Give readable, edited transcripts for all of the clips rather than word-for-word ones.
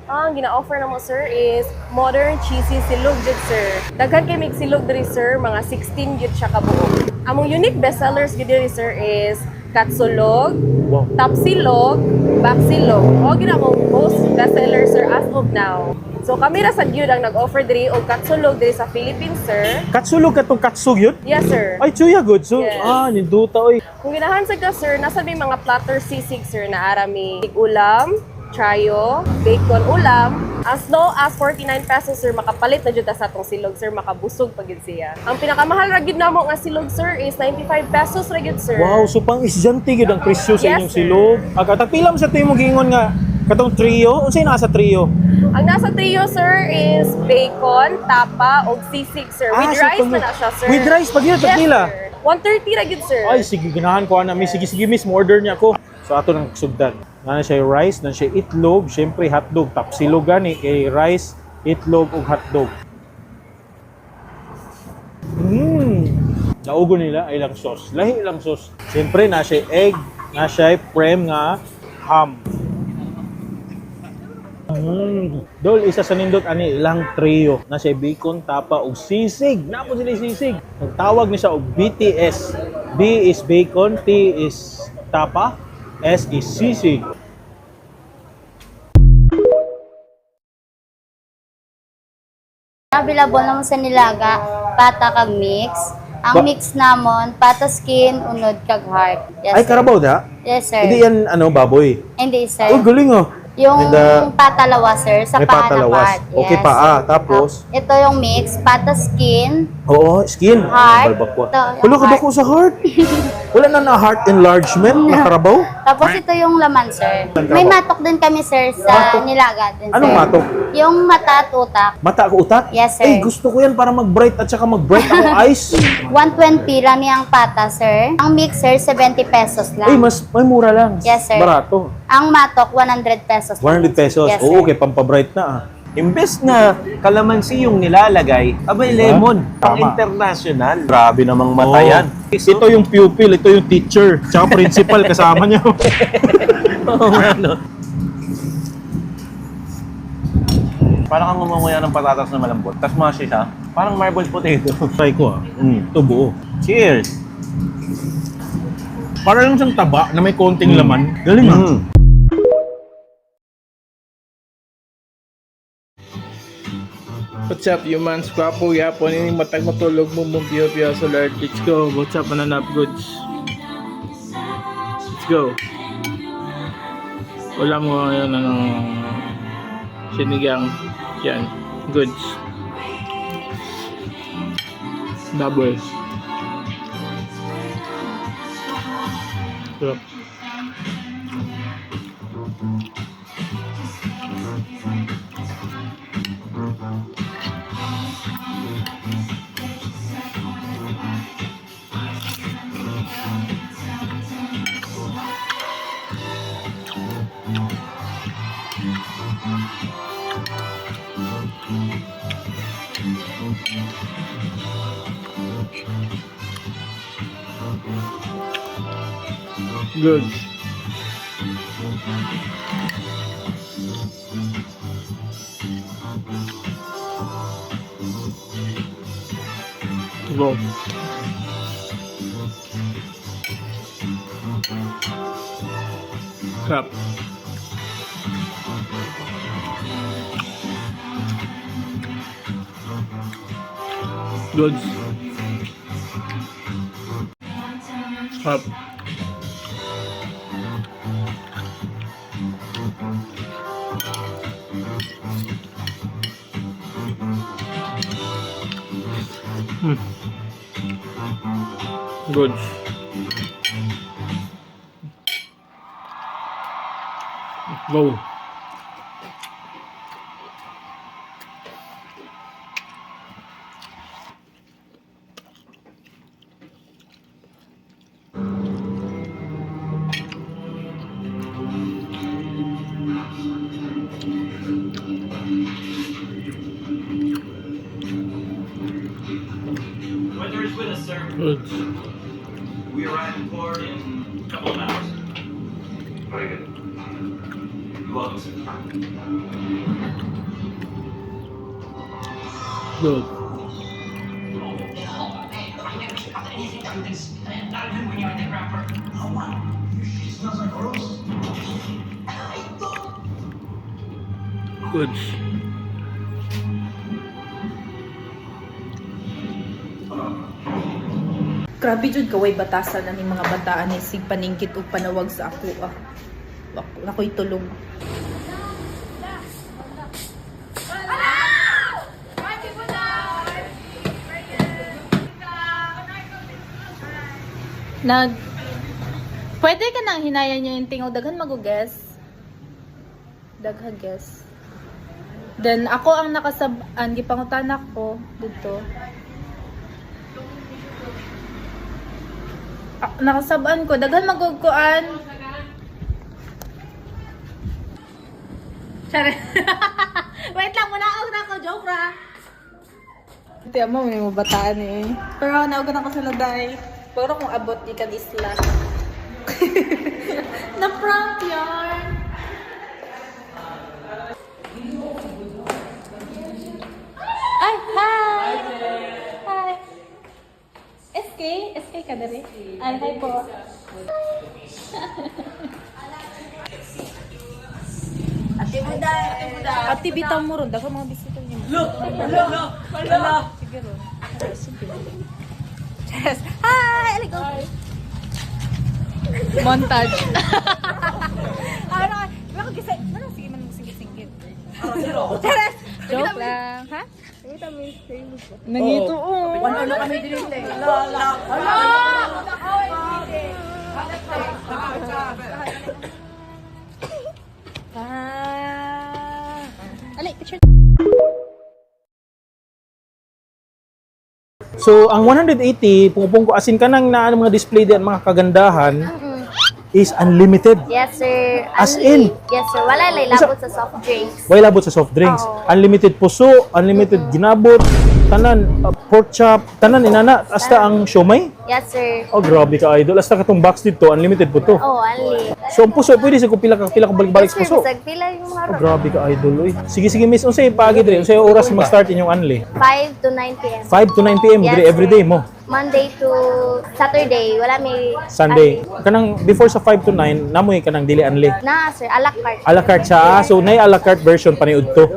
Ang gina-offer na mo, sir, is modern cheesy silog jud, sir. Daghan kay mig silog diri, sir, mga 16 jud siya kabuok. Among unique bestsellers gid diri, sir, is katsulog, Wow. tapsilog, baksilog. O gina mo most bestseller, sir, as of now. So kami ra sad gyud ang nag-offer diri og katsulog diri sa Philippines, sir. Katsulog katong katsug yun? Yes, sir. Ay, chuya good. So, Yes. ninduta oy. Kung ginahan sa ka, sir, nasa may mga platter sisig, sir, na arami ulam, trayo, bacon ulam. As low as 49 pesos, sir, makapalit na jud ta sa atong silog, sir, makabusog pa gid siya. Ang pinakamahal ra gid namo nga silog, sir, is 95 pesos ra gid, sir. Wow, so pang isyante gid ang presyo sa Yes, inyong sir. silog. Agatapilam sa tuyo mo giingon nga katong trio. Unsay nasa trio? Ang nasa trio, sir, is bacon, tapa, og sisig, sir. With so rice kung- na siya, sir. With rice pag yun, Yes, tagila. sir. 130 ra gid, sir. Ay, sige, ganahan ko na. Sige, miss, order niya ako. So, ato nang sugdan. Nana siya yung rice, nana siya itlog, syempre hotdog. Tapsilog gani kay rice, itlog, ug hotdog. Naugo nila ay lang sauce. Lahi lang sauce. Syempre, na siya egg, na siya prem nga ham. Dol, isa sa nindot ani ilang trio na siya bacon, tapa ug sisig. Namo sila sisig. Nagtawag ni siya og BTS. B is bacon, T is tapa, S is sisig. Available naman sa Nilaga, pata kag mix. Ang mix namon, pata skin, unod kag heart. Yes, Ay, sir. karabaw da? Yes, sir. Hindi yan, baboy. Hindi, sir. Oh, galing oh. Yung And, patalawa, sir, sa may paa na patalawas. part. Okay, Yes. paa. Tapos? Ito yung mix, pata skin, Oo, skin. Heart. Balbakwa. Ito, yung Wala ka heart. ko sa heart. Wala na heart enlargement na karabaw? tapos ito yung laman, sir. Saan May ka ba? matok din kami, sir, sa Matok? Nilaga din, sir. Anong matok? Yung mata at utak, Mata ko utak? Yes, sir. Eh, gusto ko yan para mag-bright at saka mag-bright ako eyes. 120 lang niyang pata, sir. Ang mixer, 70 pesos lang. Eh, may mura lang. Yes, sir. Barato. Ang matok, 100 pesos. 100 pesos. Yes, Oo, sir. okay, pampabright na ah. Imbes na kalamansi yung nilalagay, abay lemon, pang Tama. international. Grabe namang mata yan. Ito yung pupil, ito yung teacher, tsaka principal kasama niya. Oo nga, no? Parang kang ngumunguya ng patatas na malambot. Tapos mashy siya. Parang marble potato. Try ko ah. Ito buo. Cheers! Para lang siyang taba na may konting laman. Galing ah. What's up, humans? Kwapo, yapon, ini matag matulog mo mong piyo-piyo sa Lord. Let's go. What's up, mananap goods? Let's go. Wala mo ngayon, sinigang. Yan. Goods. Double. Sarap. Goods. Go. Crap. Goods. Crap. Goods. Go. Weather is with us, sir. Goods. We arrive in port in a couple of hours. Very good. You're welcome, sir. Good. Good. Grabe jud kaway batasan na mga bataan ni sig paningkit ug panawag sa ako ah. Ako'y tulog. Pwede ka nang hinayan niyo yung tingaw daghan maguges. Daghan guess. Then ako ang nakasab-an gipangutan ko dito. Nakasab-an ko daghan magugkuan. Chare. Wait lang muna na ko joke ra. Ito mo may mabataan eh. Pero naugad ako sa laday. Pero kung abot di ka isla. Na prank yarn. Ay, hi! Hi! SK ka dali? Ay, hi po. Ate bitaw mo ron, dapat mga bisita niyo. Look! Sige ron. Yes. Hi! Aligo! Montage. Ano sige man singit-singit. Charas! Joke lang, ha? Nangito, oh. Ano kami dinite? Ali, picture. So, ang 180, pumupungo asin ka nang na mga display din, mga kagandahan, is unlimited. Yes, sir. As Unli- in? Yes, sir. Wala labot sa soft drinks. Way labot sa soft drinks. Oo. Unlimited puso, unlimited ginabot, tanan, pork chop, tanan inana, hasta ang siomay. Yes, sir. Oh, grabe ka, idol. Hasta katong box dito, unlimited po to. Oh, only. So, ang puso, pwede sa kung pila ka balik-balik Yes, sa sir. puso. Bisag pila yung mga Oh, grabe ka, idol. Uy. Sige, miss. Unsay pagi diri? Unsay oras mag-start inyong unli? 5 to 9 p.m. 5 to 9 p.m. Yes, diri sir. everyday mo. Monday to Saturday. Wala may... Sunday. Kanang before sa 5 to 9, namoy kanang dili unli. Na, sir. A la carte. A la carte siya. So, nay a la carte version paniud to.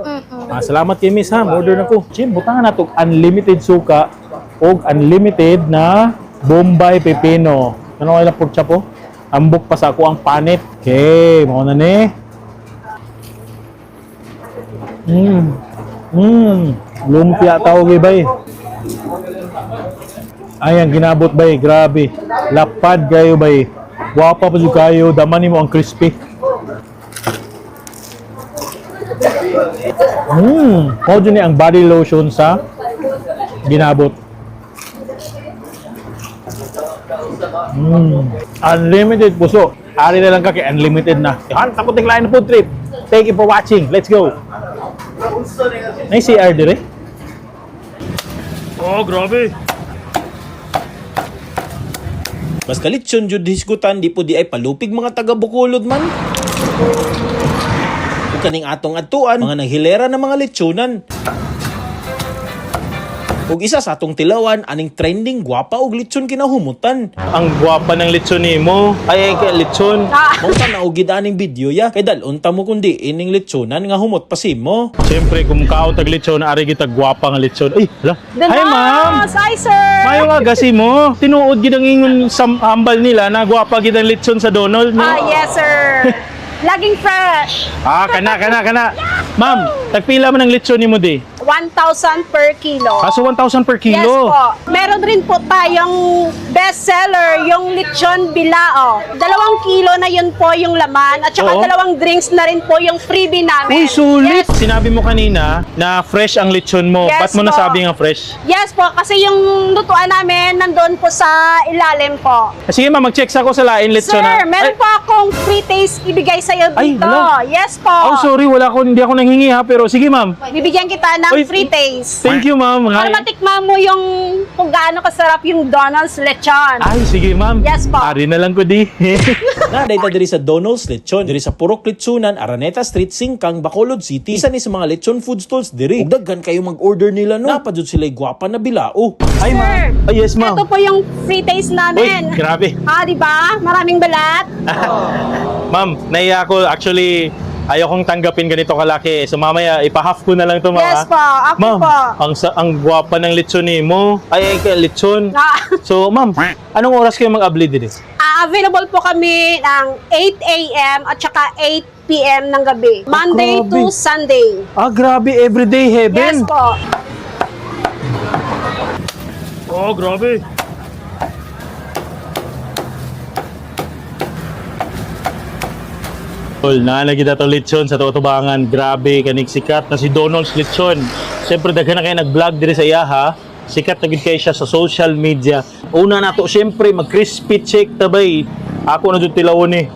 Salamat kay miss ha. Order na ko. Jim, butangan na to unlimited suka o unlimited na Bombay pepino. Ano kailang pork chop po? Ambok pa sa ako ang panit. Okay, mo na ni. Lumpia tawag bay. Ay, ang ginabot bay, grabe. Lapad kayo bay. Wapa pa dyan kayo, daman mo ang crispy. Mo dyan ni ang body lotion sa ginabot. Unlimited puso. Ari na lang ka kay unlimited na. Han, tapos tinglain na food trip. Thank you for watching. Let's go. May CR dire? Oh, grabe. Mas kalitsyon jud hisgutan di po di ay palupig mga taga Bukulod man. Ug kaning atong adtuan mga naghilera ng mga lechonan. Ug isa sa atong tilawan aning trending gwapa og lechon kinahumutan. Ang gwapa ng lechon nimo. Ay kay lechon. Mao ta naugid aning video ya kay dalon ta mo kundi ining lechonan nga humot pasimo. Siyempre, kung kao tag lechon, ari kita gwapa nga lechon. Ay, hala. Hi, ma'am. Hi, sir! Mayo nga gasi mo. Tinuod gid ang ingon hambal nila na gwapa gid ang lechon sa Donald. No? Yes, sir! Laging fresh! Kana. Ma'am, tagpila man ang lechon nimo di? 1,000 per kilo. Kaso 1,000 per Yes kilo. po. Meron rin po tayong best seller, yung lechon bilao. 2 kilo na yun po yung laman at saka Oo. 2 drinks na rin po yung freebie namin. Uy, sulit. Yes, Sinabi mo kanina na fresh ang lechon mo. Yes Ba't mo po. nasabi nga fresh? yes po, kasi yung lutuan namin nandun po sa ilalim po. Sige ma'am, mag-check sa ako sa lain lechon. Sir, meron po akong free taste ibigay sa sa'yo Ay, dito. hala. Yes po. Oh, sorry, hindi ako nanghingi ha, pero sige ma'am. Bibigyan kita ng Uy, free taste. Thank you ma'am. Para Hi. matikman mo yung kung gaano kasarap yung Donald's lechon. Ay, sige ma'am. Yes po. Ari na lang ko di. Na dayta diri sa Donald's Lechon, diri sa Purok Lechonan, Araneta Street, Singkang, Bacolod City. Isa ni sa mga lechon food stalls diri. Ug daghan kayo mag-order nila no. Napadjud sila gwapa na bilao. Ay ma'am. Ay, yes ma'am. Ito po yung free taste Uy, namin. grabe. Ah, di ba? Maraming balat. Ma'am, naiya ako. Actually, ayaw kong tanggapin ganito kalaki. So mamaya, ipa-half ko na lang to ma'am. Yes ha? po, ako Ma'am, po. ang gwapa ng lechon ni mo. Lechon. Ah, So ma'am, anong oras kayo mag-abli din? available po kami ng 8 a.m. at saka 8 p.m. ng gabi. Monday grabe. to Sunday. Ah, grabe. Everyday Yes heaven. po. Oh, grabe. Tol, naalagi na itong lechon sa Tutubangan. Grabe, kanig sikat na si Donald's Lechon. Siyempre, daghan na kayo nag-vlog diri sa Yaha. Sikat na gid kayo siya sa social media. Una na to, siyempre, mag-crispy check tabay. Ako na dyan tilawon eh.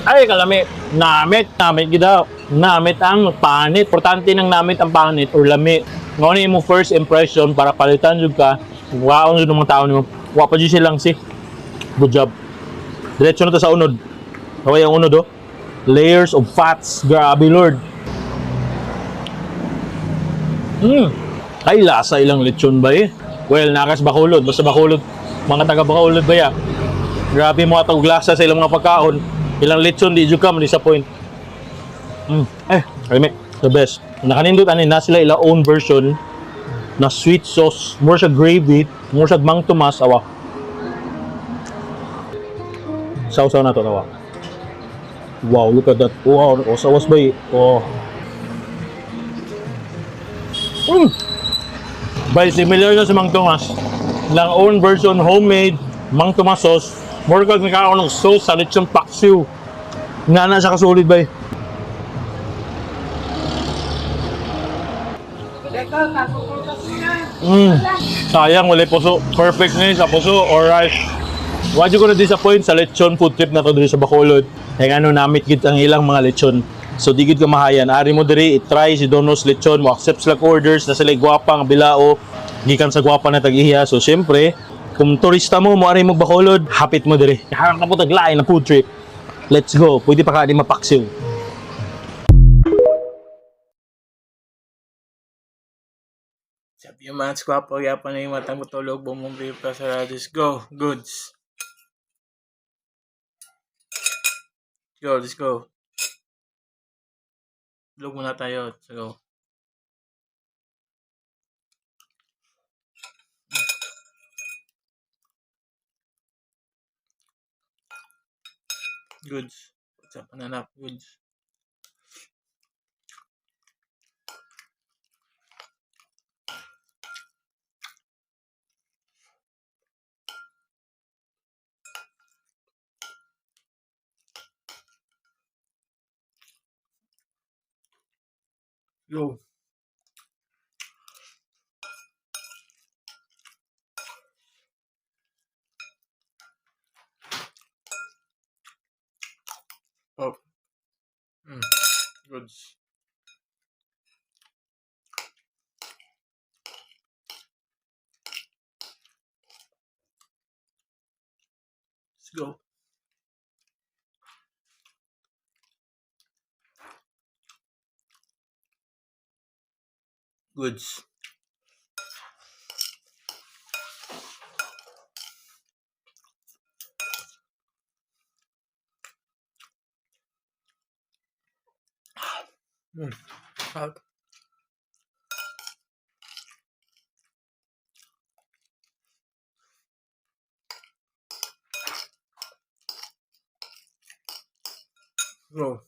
Ay, kalami. Namit gida. Namit ang panit. Importante ng namit ang panit or lami. Ngayon mo first impression para palitan jud ka. Waon jud ng mga tao nimo. Wa pa jud silang si. Good job. Diretso na to sa unod. Kaway ang unod oh. Layers of fats. Grabe Lord. Ay lasa ilang lechon ba eh. Well, nakas Bacolod. Basta Bacolod. Mga taga Bacolod ba ya? Grabe mo atong lasa sa ilang mga pagkaon. Ilang lechon di jud ka ma-disappoint. Kalimi. The best. Nakanindot ani na sila ila own version na sweet sauce. More siya gravy. More siya Mang Tomas. Awa. Sausaw na to tawa. Wow, look at that. Wow, sawas ba eh. Oh. By similar na sa Mang Tomas. Lang own version, homemade, Mang Tomas sauce. More kag nakaon ng sauce sa lechon paksiw. Nga na siya kasulit ba eh. Sayang, wala puso. Perfect na yun sa puso. Alright. Wadyo ko na disappoint sa lechon food trip na to dito sa Bacolod. Kaya ano, namit gid ang ilang mga lechon. So di gid ka mahayan. Ari mo diri i-try si Donald's Lechon. Mo accept sila orders na sila gwapa nga bilao. Gikan sa gwapa na tag-iya. So syempre, kung turista mo ari mo Bacolod, hapit mo diri. Harang ka po taglain na food trip. Let's go. Pwede pa ka di mapaksiw. Sabi yung mga skwapo, yapan na yung matang matulog, bumumbi pa sa radis. Go, goods. Go, let's go. Tulog muna tayo. Let's go. Goods. What's up, nanap? Goods. Go. Oh. Goods. Let's go. Goods. Out. Go.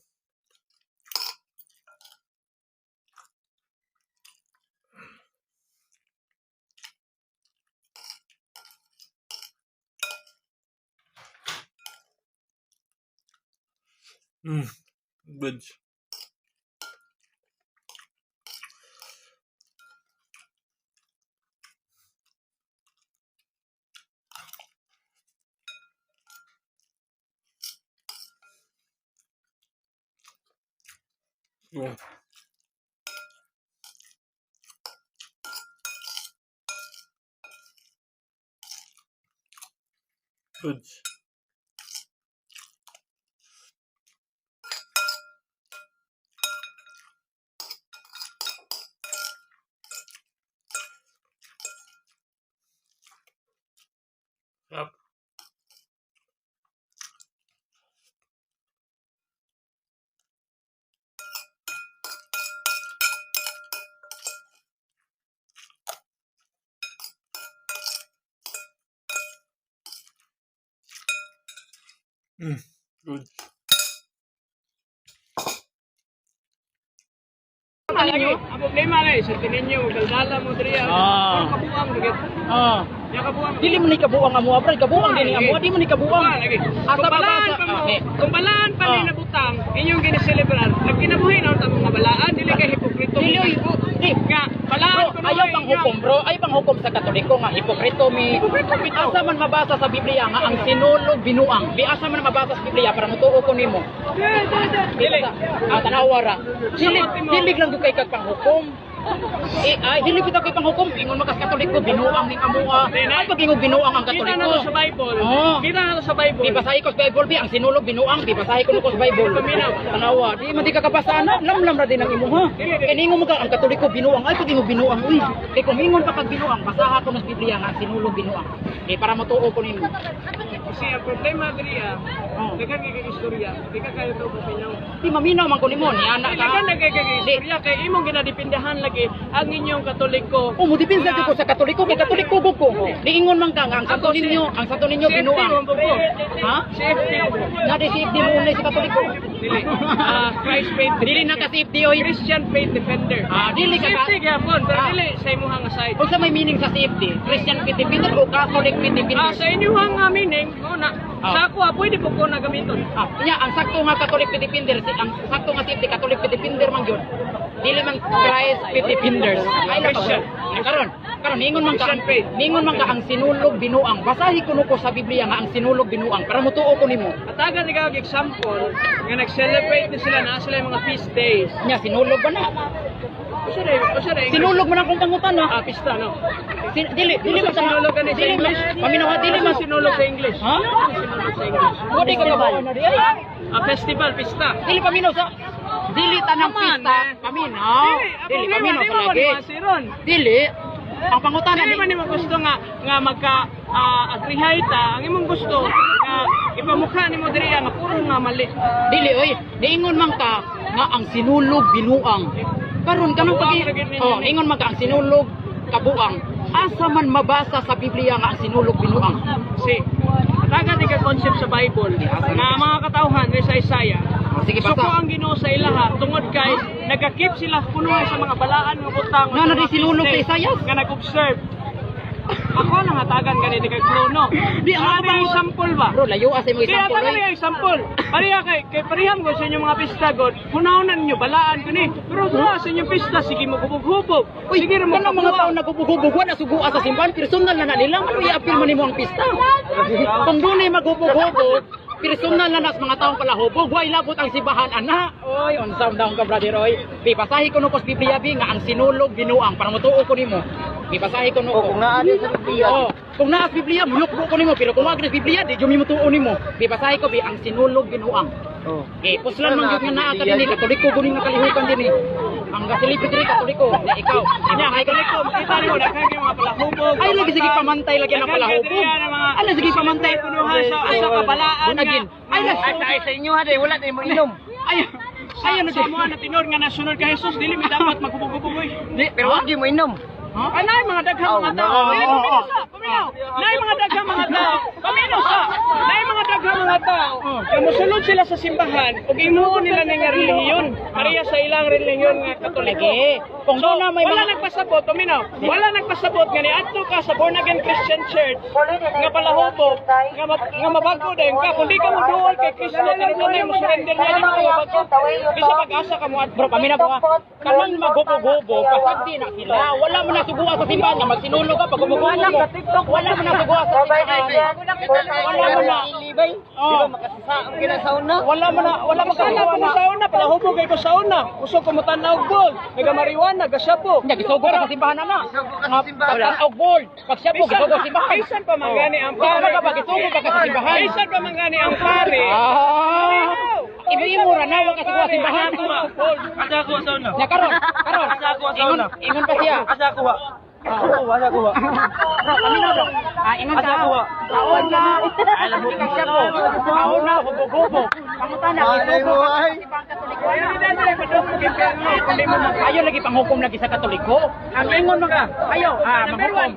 Goods. Goods. Yep. Good. Ang problema na sa tininyo, daldala mo diri. Ah. Kabuang bagit. Ah. Ya kabuang. Dili mo ni kabuang amo, apre kabuang din amo, di mo ni kabuang. lagi. Asa Kumbalaan babasa? pa mo. Ah, Kumbalaan pa ni Ah. nabutang. Inyong giniselebrar. Nagkinabuhi na ta mga balaan, dili kay hipokrito. Dili oy. Di nga balaan Bro, ayaw pang hukom bro, ayaw pang hukom sa Katoliko nga hipokrito mi. Asa man mabasa sa Biblia nga ang sinulog binuang. Di asa man mabasa sa Biblia para mutuo ko nimo. Dili. Ah, tanawara. Dili lang gyud kay kag panghukom. Ay, dili kita kay panghukom. Ingon makas Katoliko binuang ning amua. Ay pag ingon binuang ang Kita Katoliko. na to sa Bible. Oh. Kita na to sa Bible. Di basahi ko sa Bible, bi ang sinulog binuang, di basahi ko sa Bible. Tanawa, di man di ka kabasa na, lamlam ra din ang imo ha. Kay ningon mo ka ang Katoliko binuang, ay pag ingon binuang, uy. Kay kung ingon pa kag binuang, basaha ko sa Biblia nga ang sinulog binuang. Kay para matuo ko nimo. Kasi ang problema diri daghan kay istorya. Di ka kayo to pinaw. Di maminaw man ko nimo ni anak ka. Daghan kay istorya kay imong ginadipindahan lagi ang inyong Katoliko. Oh, mo dipinsa ko sa Katoliko, kay Katoliko gud ko. Diingon man ka nga ang santo ninyo binuang. Ha? Na di safety mo na sa Katoliko. Dili. Christ faith. Dili na ka safety oy. Christian faith defender. Dili ka Safety gyapon, pero Ah. dili sa imong side. Unsa may meaning sa safety? Christian Pilipino o Catholic Pilipino? Sa inyong meaning, una, sa ako pwede po ko na gamiton. Ang sakto nga Catholic Pilipinders, ang sakto nga safety Catholic Pilipinder man yun. Dili man Christ Pilipinders. Ay lang Christian. Karon ningon man ka ang sinulog binuang. Basahi ko nuko sa Biblia nga ang sinulog binuang para mutuo ko nimo. At aga nagawag example, nga nag-celebrate na sila na sila yung mga feast days. Nya sinulog ba na? O siya rin. Sinulog man akong pangutan na. Pista, no? Dili man sa Sinulog ka sa English? Paminawa dili man Sinulog sa English. Ha? Sinulog sa English. Wadi ka ba na di ay? Festival, pista. Dili paminaw sa dili tanang pista. Paminaw. Dili paminaw sa lagi. Dili. Ang pangutana Dili man nimo gusto nga agrihay ta, ang imong gusto nga ipamukha nimo diri nga puro nga mali. Dili oy, niingon man ka nga ang sinulog binuang. Karon kanang ingon man ka ang sinulog kabuang. Asa man mabasa sa Biblia nga ang sinulog binuang. Si Taga di ka concept sa Bible na mga katauhan sa Isaiah. Sige, So basa. ko ang Ginoo sa ilaha tungod kay nagakip sila puno sa mga balaan nga butang. Na di sinulog sa Isaiah? Nga nag-observe. Ako lang hatagan gani di kay Bruno. Di, ang Ano yung sample ba? Bro, layo asa mo Kaya example ka oy. yung example. Pariha kay pariham ko sa inyong mga pista god. Hunahunan ninyo balaan ko ni. Pero sa inyong pista sige mo hubog-hubog. Uy, Sige mo kanang mga tao nagubog-hubog na sugua sa simbahan, personal na nila, ano i-appeal man nimo ang pista? Kung dunay maghubog-hubog, personal na nas mga taong palahubog, way labot ang simbahan ana. Oy, unsa daw ka brother oy. Bipasahi ko no ko sa Biblia bi nga ang sinulog binuang para matuo ko nimo. Bipasahi ko no ko. Kung naa sa Biblia. Oh, kung naa sa Biblia, mulukbo ko nimo, pero kung wag sa Biblia, di jud mi mutuo nimo. Bipasahi ko bi ang sinulog binuang. Oh. Puslan man gyud nga naa ka dinhi Katoliko guning nakalihukan dinhi. Ang gasilipid diri Katoliko, ikaw. Nya Katoliko, kita nimo daghan kay mga palahubog. Ay lagi sige pamantay lagi na palahubog. Ay lagi sige pamantay punuhan sa kabalaan nga. Ay sa inyo ha, wala tayo mo inom. Ay Ay, sa mga natinor nga nasunod kay Jesus, dili mi dapat maghubog-hubog oy. pero wag mo inom. Ay, nay mga daghang mga tao. Paminaw. Nay mga daghang mga tao. Paminaw sa. Nay mga daghang mga tao. Kaya mosunod sila sa simbahan ug imuon nila ning relihiyon. Pareha sa ilang relihiyon nga Katoliko. Kung doon na may wala mga nagpasabot, paminaw. Wala nagpasabot nga niadto ka sa Born Again Christian Church nga palahubog nga mabago din ka. Kung di ka moduol kay Kristo, tinutulay mo surrender niya dito mabago. Bisa pag-asa ka mo bro, paminaw ko ha. Kanang maghubo-hubo, pasagdi na sila. Wala mo na suguan sa simbahan nga magsinulog ka pag humugo mo. Wala mo na suguan sa simbahan. Wala mo na. Wala mo na. Wala mo Wala na. mo sa una, kalahubo kay ko sa una. Uso ko mutanaw gold. Nagamariwan, nagasyapo. Nya gisugo ka sa simbahan na. Tanaw gold. Pagsyapo gisugo sa simbahan. Kaisan pa mangani ang pare. Gisugo ka sa simbahan. Kaisan pa mangani ang pare. Ibu-ibu ra na wa ka sa simbahan. Asa ko sa una. Nya karon. Asa ko sa una. Ingon pa siya. Asa ko wa. Asa ko wa. Kami na. Ingon Asa ko wa. Taon na. Alam mo ka siya po. Taon na bubo-bubo. Kamusta na gisugo ka sa simbahan Katoliko. Ayo lagi panghukom lagi sa Katoliko. Ang ingon mo ka. Ayo, manghukom.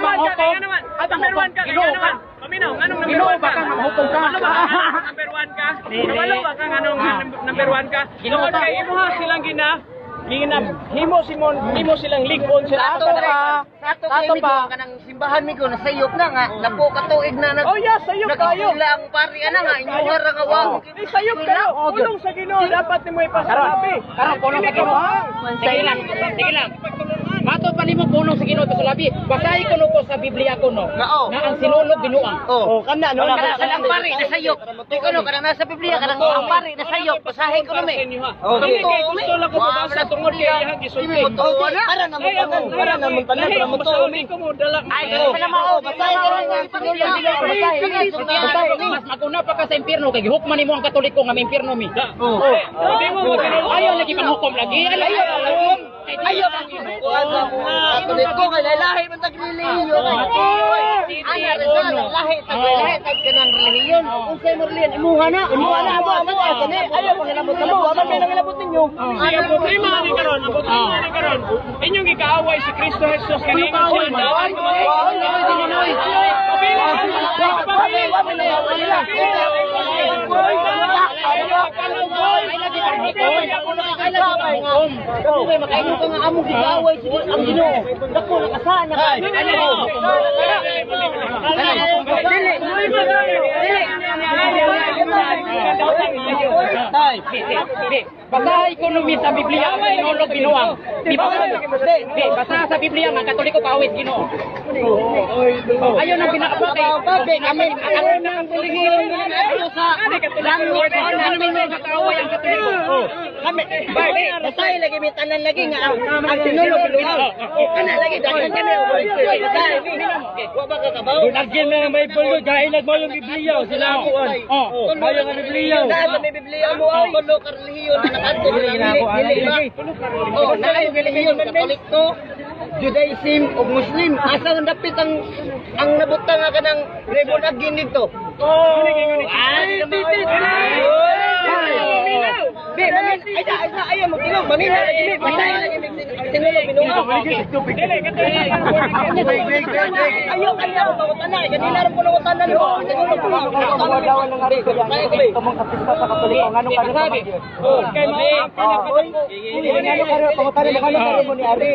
Manghukom. Number 1 ka. Ginoo ka. Paminaw, anong number Ginoo 1 ba ka? kang manghukom ka? Ano ba? Number 1 ka? Ano ba kang anong number 1 ka? Ginoo Tungod ka. kay imuha silang himo silang ligon sila. Ato pa. Kanang simbahan mi ko nasayop na nga napo ka tuig na nag Oh yes, sayop kayo. ang pari ana nga inyuhar ra nga wag. Sayop kayo. Ulong sa Ginoo dapat nimo ipasalabi. Karon puno sa Ginoo. Sige lang. Matod pa nimo puno sa Ginoo sa labi. Basahi ko no ko sa Biblia ko no. Na ang sinulog binuang. Oh, Kana no kanang pari nasayop. Ikaw no kanang nasa Biblia kanang ang pari nasayop basahin ko na mi. Dili kay gusto lang ko mabasa tungod kay iyang gisulti. Para na mo Para mo to ko mo dala. Ay, wala mao basahin ko lang ang Mas maguna pa ka sa impierno kay gihukman nimo ang Katoliko nga may impierno mi. Hindi mo Ayaw lagi panghukom lagi. Ayaw Katoliko kay lahi man tag relihiyon. Ana lahi tag kanang relihiyon. Unsay mo relihiyon imuha na amo kani. Ayaw pangilabot mo. Amo may nangilabot ninyo. Ang problema ni karon, ang problema ni karon. Inyong gikaaway si Kristo Jesus kani siya dawat mo. Makaingon ka nga amo gigaway ang Ginoo. Dako nakasaan na ka. Basahi ko numi sa Biblia ang sinulog binuang. Di ba? Basa sa Biblia ang Katoliko kaawit Ginoo. Ayaw nang pinakapatay. Kami ang relihiyon sa langit. Ano may kaaway ang Katoliko? Kami basahin lagi may tanan lagi nga ang sinulog binuang. Kana lagi dagan kami wa ba ka kabaw? Lagyan na may bulgo dahil nagmo yung Biblia sila kuan. Bayo nga Biblia. Sa may Biblia mo ang tulo ka relihiyon na nakato dili. Oh, naay relihiyon Katoliko, Judaism ug Muslim. Asa nga dapit ang nabutang nga kanang rebon agin dito. Ayaw mo kilog, mamina lagi basahin lagi sinulog binuang. Ayaw kanya mo pangutana, kanina rin po nangutana mo. Sinulog binuang. Kamong kapista sa Katoliko ngano ka sabi? Kay mo ni Ari.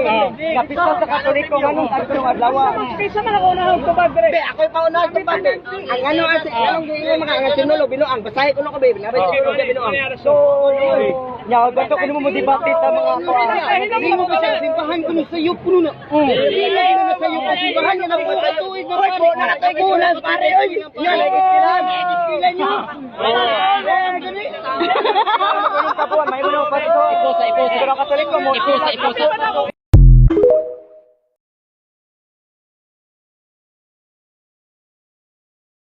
Kapista sa Katoliko ngano sa adlaw. Kaysa man ako unahang tubag dire. Be, ako pa unahang tubag. Ang ano asi, anong giingon mga ang sinulog binuang. Basahin ko no ka be, nabi sinulog binuang. So, nya gato ko mo debate sa mga Hindi mo ba siya simbahan ko sa iyo puno na. Hindi na sa iyo simbahan na po sa tuig na pare. Nakatagulan pare oy. Yan ang iskilan. Iskilan niyo. Kapuan may ulo pa ito. Ipusa. Katoliko mo. Ipusa.